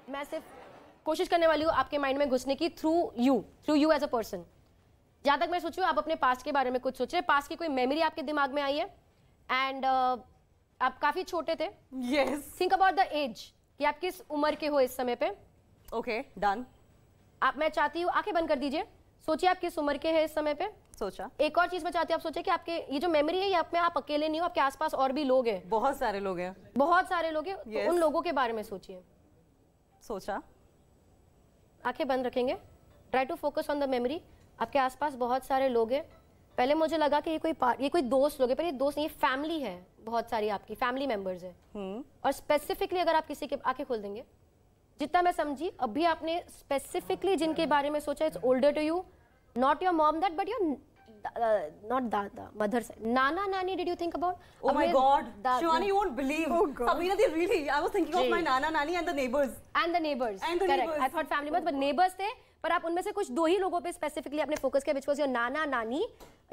मैं सिर्फ कोशिश करने वाली हूँ आपके माइंड में घुसने की through you as a person. जहां तक मैं सोचूं, आप अपने पास्ट के बारे में कुछ सोचे, पास्ट की कोई मेमोरी आपके दिमाग में आई है? एंड आप काफी छोटे थे। Yes. Think about the age, कि आप किस उम्र के हो इस समय पे। Okay, done. आप, मैं चाहती हूँ आंखें बंद कर दीजिए, सोचिए आप किस उम्र के हैं इस समय पे। सोचा। एक और चीज मैं चाहती हूँ आप सोचिए कि आपके ये जो मेमोरी है, ये आप में आप अकेले नहीं हो, आपके आसपास और भी लोग हैं। बहुत सारे लोग हैं। बहुत सारे लोग हैं। तो उन लोगों के बारे में सोचिए। सोचा। आंखें बंद रखेंगे, try to focus on the memory. आपके आसपास बहुत सारे लोग हैं। पहले मुझे लगा कि ये कोई दोस्त लोग हैं, पर ये दोस्त नहीं, ये फैमिली है। बहुत सारी आपकी फैमिली मेंबर्स हैं। और स्पेसिफिकली अगर आप किसी के आंखें खोल देंगे, जितना मैं समझी, अभी आपने स्पेसिफिकली जिनके बारे में सोचा, it's older to you, not your mom that, but your not dada, mother side. Nana, Nani, did you think about? Oh my God, Shivani, you won't believe. Oh God. Sabina, really, I was thinking of my Nana, Nani and the neighbors. And the neighbors. And the correct. neighbors. I thought family members, but neighbors थे, पर आप उनमें से कुछ 2 ही लोगों पे specifically अपने focus किया, which was your नाना नानी,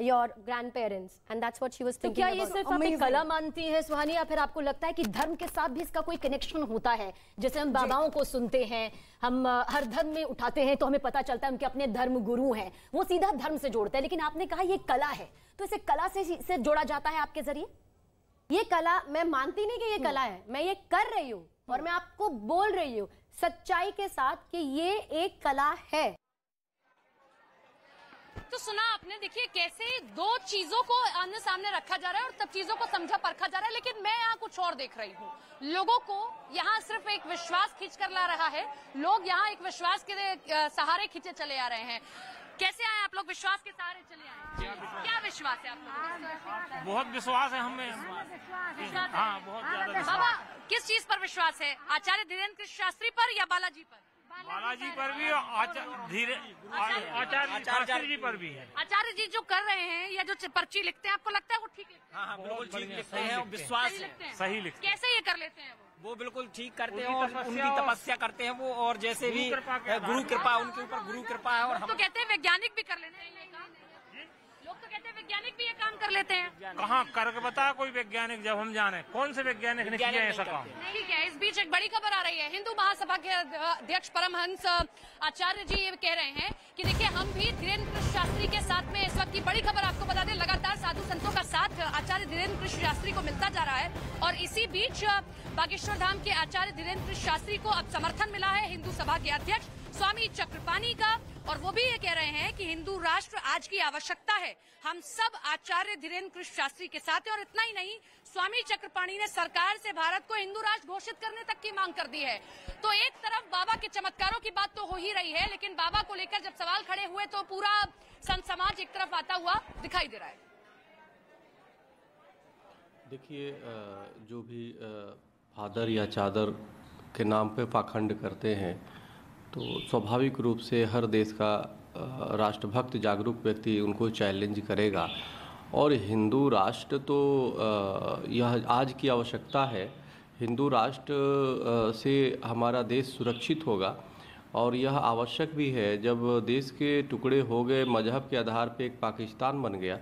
your grandparents, and that's what she was thinking क्या about. ये सिर्फ आप एक कला मानती हैं सुहानी, या फिर आपको लगता है कि धर्म के साथ भी इसका कोई कनेक्शन होता है? जैसे हम बाबाओं को सुनते हैं, हम हर धर्म में उठाते हैं तो हमें पता चलता है उनके अपने धर्म गुरु हैं, वो सीधा धर्म से जोड़ते हैं, लेकिन आपने कहा ये कला है, तो इसे कला से जोड़ा जाता है आपके जरिए? ये कला, मैं मानती नहीं कि ये कला है, मैं ये कर रही हूँ और मैं आपको बोल रही हूँ सच्चाई के साथ कि ये एक कला है। तो सुना आपने, देखिए कैसे 2 चीजों को आमने सामने रखा जा रहा है और तब चीजों को समझा परखा जा रहा है, लेकिन मैं यहाँ कुछ और देख रही हूँ। लोगों को यहाँ सिर्फ एक विश्वास खींच कर ला रहा है, लोग यहाँ एक विश्वास के सहारे खींचे चले आ रहे हैं। कैसे आए आप लोग? विश्वास के सहारे चले आए। क्या विश्वास है आप लोग? बहुत विश्वास है हमें। हाँ, बहुत ज्यादा। बाबा, किस चीज पर विश्वास है? आचार्य धीरेन्द्र कृष्ण शास्त्री पर या बालाजी पर? बालाजी पर भी, आचार्य शास्त्री जी पर भी है। आचार्य जी जो कर रहे हैं या जो पर्ची लिखते हैं, आपको लगता है वो ठीक लिखते हैं? हाँ, बिल्कुल ठीक लिखते हैं, विश्वास सही लिखते हैं। कैसे ये कर लेते हैं? वो बिल्कुल ठीक करते हैं और उनकी तपस्या करते हैं वो, और जैसे भी गुरु कृपा, उनके ऊपर गुरु कृपा है। और हम तो कहते हैं वैज्ञानिक भी कर लेते हैं ये काम, लोग तो कहते हैं वैज्ञानिक भी ये काम कर लेते हैं। कहाँ करके बता कोई वैज्ञानिक, जब हम जाने कौन से वैज्ञानिक ने किया ऐसा काम? ठीक है, इस बीच एक बड़ी खबर आ रही है। हिंदू महासभा के अध्यक्ष परमहंस आचार्य जी ये कह रहे हैं कि देखिए हम भी धीरेन्द्र कृष्ण शास्त्री के साथ में, इस वक्त की बड़ी खबर आपको बता दें, लगातार साधु संतों का साथ आचार्य धीरेन्द्र कृष्ण शास्त्री को मिलता जा रहा है और इसी बीच बागेश्वर धाम के आचार्य धीरेन्द्र कृष्ण शास्त्री को अब समर्थन मिला है हिंदू सभा के अध्यक्ष स्वामी चक्रपाणी का, और वो भी ये कह रहे हैं कि हिंदू राष्ट्र आज की आवश्यकता है, हम सब आचार्य धीरेन्द्र कृष्ण शास्त्री के साथ हैं। और इतना ही नहीं, स्वामी चक्रपाणी ने सरकार से भारत को हिंदू राष्ट्र घोषित करने तक की मांग कर दी है। तो एक तरफ बाबा के चमत्कारों की बात तो हो ही रही है, लेकिन बाबा को लेकर जब सवाल खड़े हुए तो पूरा संत समाज एक तरफ आता हुआ दिखाई दे रहा है। देखिए, जो भी फादर या चादर के नाम पे पाखंड करते हैं, तो स्वाभाविक रूप से हर देश का राष्ट्रभक्त जागरूक व्यक्ति उनको चैलेंज करेगा। और हिंदू राष्ट्र तो यह आज की आवश्यकता है। हिंदू राष्ट्र से हमारा देश सुरक्षित होगा और यह आवश्यक भी है। जब देश के टुकड़े हो गए, मजहब के आधार पे एक पाकिस्तान बन गया,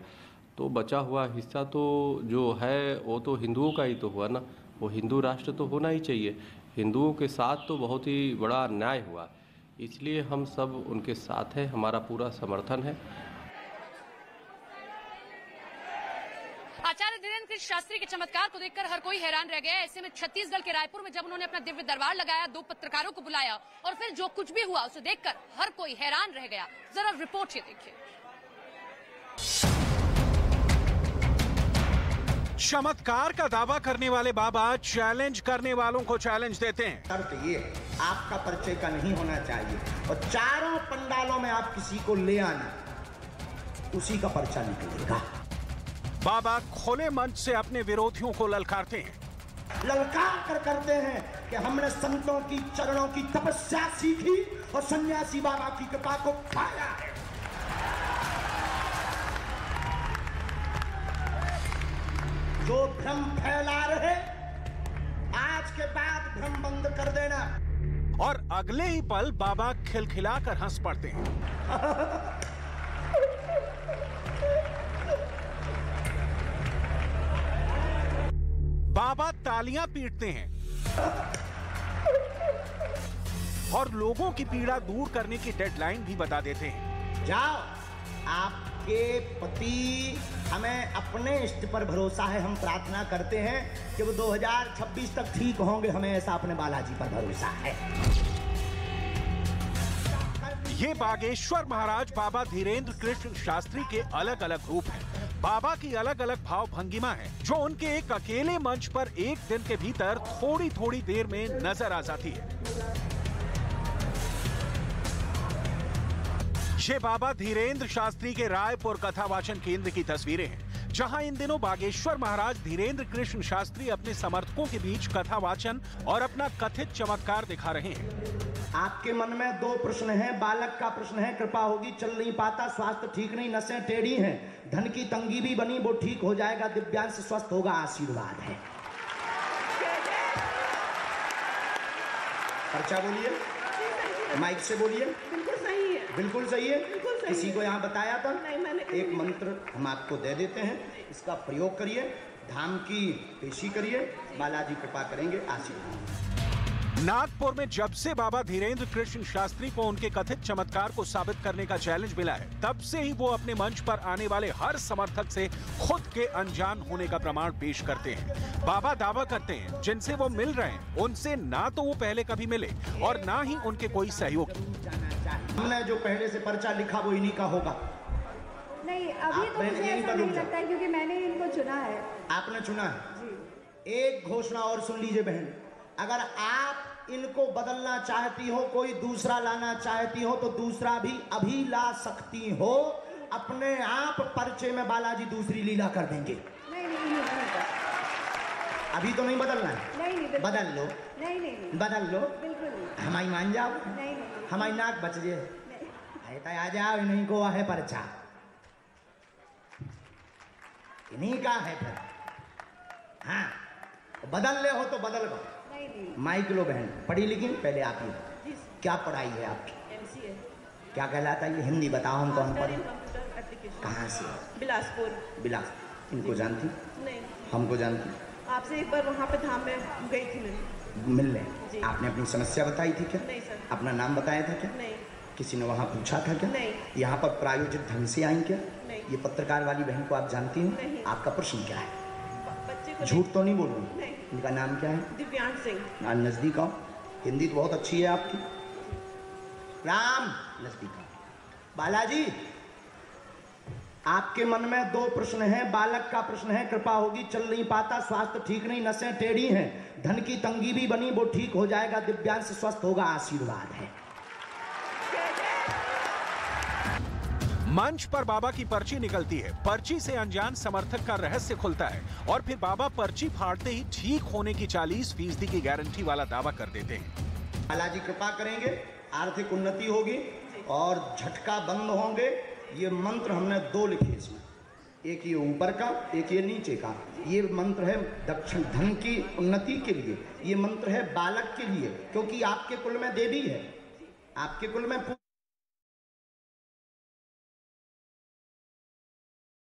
तो बचा हुआ हिस्सा तो जो है वो तो हिंदुओं का ही तो हुआ ना, वो हिंदू राष्ट्र तो होना ही चाहिए। हिंदुओं के साथ तो बहुत ही बड़ा अन्याय हुआ, इसलिए हम सब उनके साथ हैं, हमारा पूरा समर्थन है। आचार्य धीरेन्द्र कृष्ण शास्त्री के चमत्कार को देखकर हर कोई हैरान रह गया। ऐसे में छत्तीसगढ़ के रायपुर में जब उन्होंने अपना दिव्य दरबार लगाया, 2 पत्रकारों को बुलाया और फिर जो कुछ भी हुआ उसे देखकर हर कोई हैरान रह गया। जरा रिपोर्ट ये देखिए। चमत्कार का दावा करने वाले बाबा चैलेंज करने वालों को चैलेंज देते हैं। शर्त ये आपका परिचय का नहीं होना चाहिए और चारों पंडालों में आप किसी को ले आना, उसी का पर्चा निकलेगा। बाबा खुले मंच से अपने विरोधियों को ललकारते हैं। ललकार कर करते हैं कि हमने संतों की चरणों की तपस्या सीखी और सन्यासी बाबा की कृपा को पाया है। जो भ्रम फैला रहे, आज के बाद भ्रम बंद कर देना। और अगले ही पल बाबा खिलखिलाकर हंस पड़ते हैं। बाबा तालियां पीटते हैं और लोगों की पीड़ा दूर करने की डेडलाइन भी बता देते हैं। जाओ, आपके पति, हमें अपने इष्ट पर भरोसा है, हम प्रार्थना करते हैं कि वो 2026 तक ठीक होंगे, हमें ऐसा अपने बालाजी पर भरोसा है। ये बागेश्वर महाराज बाबा धीरेन्द्र कृष्ण शास्त्री के अलग अलग रूप हैं। बाबा की अलग अलग भाव भंगिमा है, जो उनके एक अकेले मंच पर एक दिन के भीतर थोड़ी थोड़ी देर में नजर आ जाती है। ये बाबा धीरेन्द्र शास्त्री के रायपुर कथावाचन केंद्र की तस्वीरें हैं, जहां इन दिनों बागेश्वर महाराज धीरेन्द्र कृष्ण शास्त्री अपने समर्थकों के बीच कथावाचन और अपना कथित चमत्कार दिखा रहे हैं। आपके मन में 2 प्रश्न हैं। बालक का प्रश्न है, कृपा होगी, चल नहीं पाता, स्वास्थ्य ठीक नहीं, नसें टेढ़ी हैं, धन की तंगी भी बनी, वो ठीक हो जाएगा, दिव्यांश स्वस्थ होगा, आशीर्वाद है। पर्चा बोलिए, माइक से बोलिए। बिल्कुल सही है। बिल्कुल सही है। किसी को यहाँ बताया था? एक मंत्र हम आपको दे देते हैं, इसका प्रयोग करिए, धाम की पेशी करिए, बालाजी कृपा करेंगे, आशीर्वाद। नागपुर में जब से बाबा धीरेन्द्र कृष्ण शास्त्री को उनके कथित चमत्कार को साबित करने का चैलेंज मिला है, तब से ही वो अपने मंच पर आने वाले हर समर्थक से खुद के अनजान होने का प्रमाण पेश करते हैं। बाबा दावा करते हैं जिनसे वो मिल रहे हैं उनसे ना तो वो पहले कभी मिले और ना ही उनके कोई सहयोगी। हमने जो पहले से पर्चा लिखा वो इन्हीं का होगा। नहीं, अभी तो मुझे ऐसा नहीं लगता है क्योंकि मैंने इनको चुना है। आपने चुना है? एक घोषणा और सुन लीजिए बहन, अगर आप इनको बदलना चाहती हो, कोई दूसरा लाना चाहती हो, तो दूसरा भी अभी ला सकती हो। अपने आप पर्चे में बालाजी दूसरी लीला कर देंगे। नहीं, अभी तो नहीं बदलना है। नहीं, बदल लो। नहीं, बदल लो। बिल्कुल नहीं। हमारी मान जाओ। नहीं, हमारी नाक बच जाए। आ जाओ, इन्हीं को है पर्चा, इन्हीं का है फिर। हाँ, बदल ले हो तो बदल गो। माइक लो बहन, पढ़ी लिखी? पहले आप ही, क्या पढ़ाई है आपकी? MCA। क्या कहलाता है ये? हिंदी बताओ हमको, हम पढ़े। कहाँ से? बिलासपुर। बिलासपुर। इनको जानती? नहीं। हमको जानती? आपसे एक बार वहाँ पे धाम में गई थी मैं मिलने। आपने अपनी समस्या बताई थी क्या? नहीं सर। अपना नाम बताया था क्या? नहीं। किसी ने वहाँ पूछा था क्या? नहीं। यहाँ पर प्रायोजित ढंग से आई क्या? नहीं। ये पत्रकार वाली बहन को आप जानती हैं? नहीं। आपका प्रश्न क्या है? बच्चे को झूठ तो नहीं बोल रही? नहीं। इनका नाम क्या है? दिव्यांश सिंह। नजदीक आओ, हिंदी तो बहुत अच्छी है आपकी। राम, नजदीक आओ। बालाजी, आपके मन में दो प्रश्न हैं। बालक का प्रश्न है, कृपा होगी, चल नहीं पाता, स्वास्थ्य ठीक नहीं, नसें टेढ़ी हैं, धन की तंगी भी बनी, वो ठीक हो जाएगा, दिव्यांश स्वस्थ होगा, आशीर्वाद है। मंच पर बाबा की पर्ची निकलती है, पर्ची से अनजान समर्थक का रहस्य खुलता है और फिर बाबा पर्ची फाड़ते ही ठीक होने की 40% की गारंटी वाला दावा कर देते हैं। बालाजी कृपा करेंगे, आर्थिक उन्नति होगी और झटका बंद होंगे। ये मंत्र हमने 2 लिखे इसमें, एक ये ऊपर का, एक ये नीचे का। ये मंत्र है दक्षिण धन की उन्नति के लिए, ये मंत्र है बालक के लिए, क्योंकि आपके कुल में देवी है, आपके कुल में